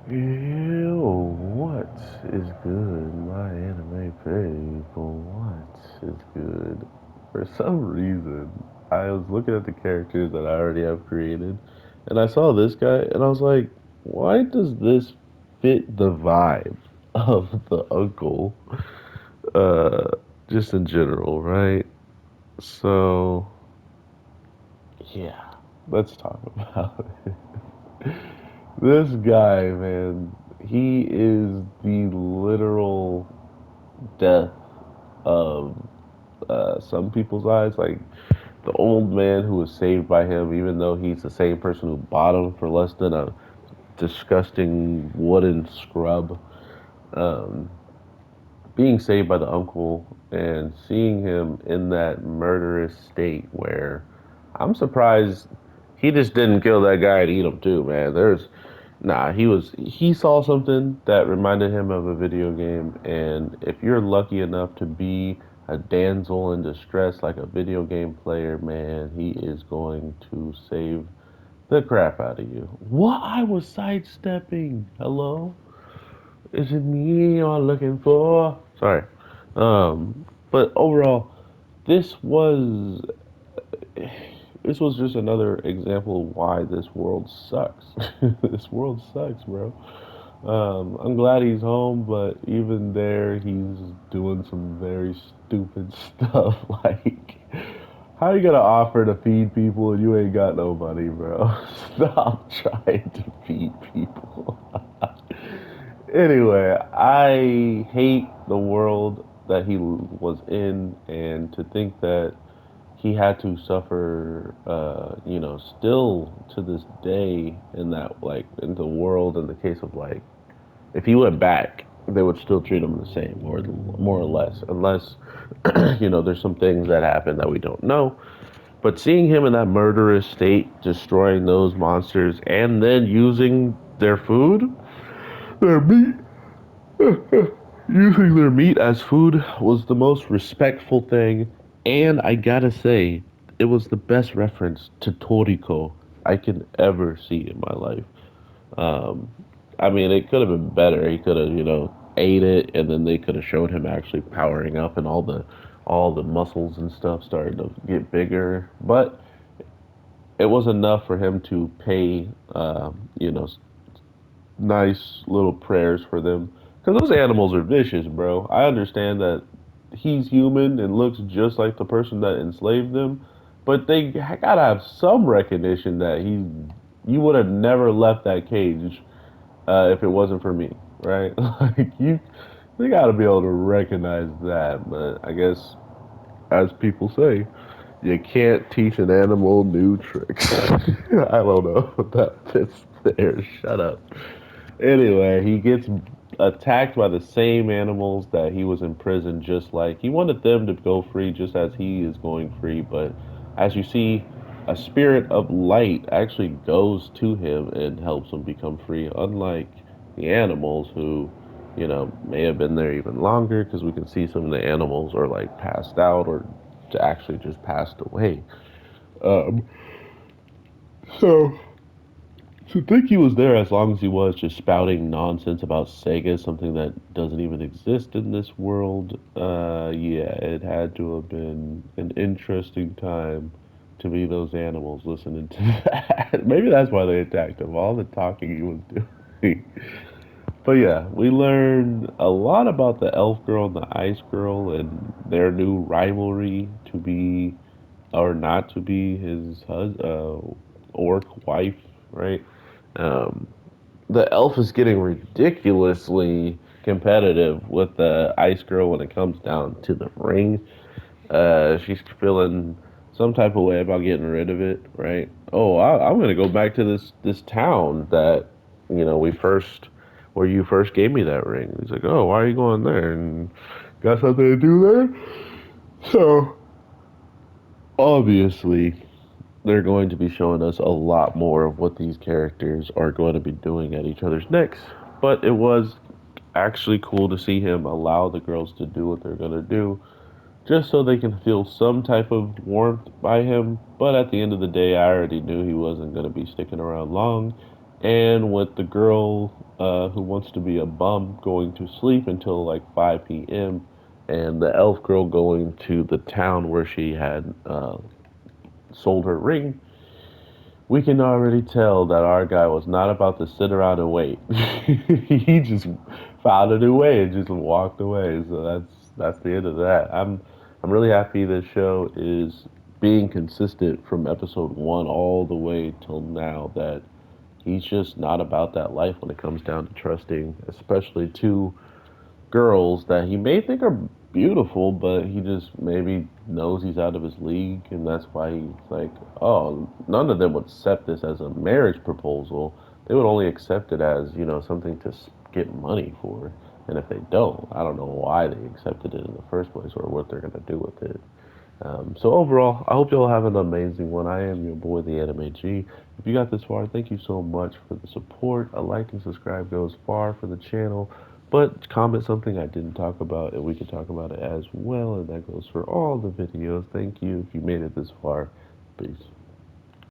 Yo, what is good, my anime people? What is good? For some reason, I was looking at the characters that I already have created, and I saw this guy, and I was like, why does this fit the vibe of the uncle? Uh, just in general, right? So, yeah, let's talk about it. This guy, man, he is the literal death of some people's eyes. Like the old man who was saved by him, even though he's the same person who bought him for less than a disgusting wooden scrub. Um, Being saved by the uncle and seeing him in that murderous state where I'm surprised he just didn't kill that guy and eat him too, man. He saw something that reminded him of a video game, and if you're lucky enough to be a damsel in distress like a video game player, man, he is going to save the crap out of you. What? I was sidestepping. Hello? Is it me you're looking for? Sorry. But overall, this was this was just another example of why this world sucks. This world sucks, bro. I'm glad he's home, but even there, he's doing some very stupid stuff. Like, how you gonna offer to feed people and you ain't got no money, bro? Stop trying to feed people. Anyway, I hate the world that he was in, and to think that he had to suffer, still to this day in that, like, in the world, in the case of, like, if he went back, they would still treat him the same, or more or less, unless, there's some things that happen that we don't know. But seeing him in that murderous state, destroying those monsters, and then using their food, their meat, using their meat as food was the most respectful thing, and I gotta say, it was the best reference to Toriko I can ever see in my life. Um, I mean, it could have been better. He could have, ate it, and then they could have showed him actually powering up, and all the muscles and stuff started to get bigger. But it was enough for him to pay, nice little prayers for them. Because those animals are vicious, bro. I understand that he's human and looks just like the person that enslaved them, but they gotta have some recognition that you would have never left that cage if it wasn't for me, right? Like they gotta be able to recognize that. But I guess, as people say, you can't teach an animal new tricks. I don't know if that fits there. Shut up. Anyway, he gets attacked by the same animals that he was in prison, just like he wanted them to go free, just as he is going free. But as you see, a spirit of light actually goes to him and helps him become free, unlike the animals who, may have been there even longer, because we can see some of the animals are like passed out or actually just passed away. Um, so to think he was there as long as he was, just spouting nonsense about Sega, something that doesn't even exist in this world, yeah, it had to have been an interesting time to be those animals listening to that. Maybe that's why they attacked him, all the talking he was doing. But yeah, we learned a lot about the elf girl and the ice girl and their new rivalry to be or not to be his orc wife, right? Um, the elf is getting ridiculously competitive with the ice girl when it comes down to the ring. She's feeling some type of way about getting rid of it, right? Oh, I'm gonna go back to this town that we first where you first gave me that ring. He's like, oh, why are you going there? And got something to do there? So obviously, they're going to be showing us a lot more of what these characters are going to be doing at each other's necks. But it was actually cool to see him allow the girls to do what they're going to do, just so they can feel some type of warmth by him. But at the end of the day, I already knew he wasn't going to be sticking around long. And with the girl who wants to be a bum going to sleep until like 5 p.m., and the elf girl going to the town where she had sold her ring. We can already tell that our guy was not about to sit around and wait. He just found a new way and just walked away. So that's the end of that. I'm really happy this show is being consistent from episode one all the way till now. That he's just not about that life when it comes down to trusting, especially two girls that he may think are beautiful, but he just maybe knows he's out of his league, and that's why he's like, oh, none of them would accept this as a marriage proposal. They would only accept it as, something to get money for. And if they don't, I don't know why they accepted it in the first place or what they're going to do with it. So overall, I hope you all have an amazing one. I am your boy, the Anime G. If you got this far, thank you so much for the support. A like and subscribe goes far for the channel. But comment something I didn't talk about, and we can talk about it as well. And that goes for all the videos. Thank you if you made it this far. Peace.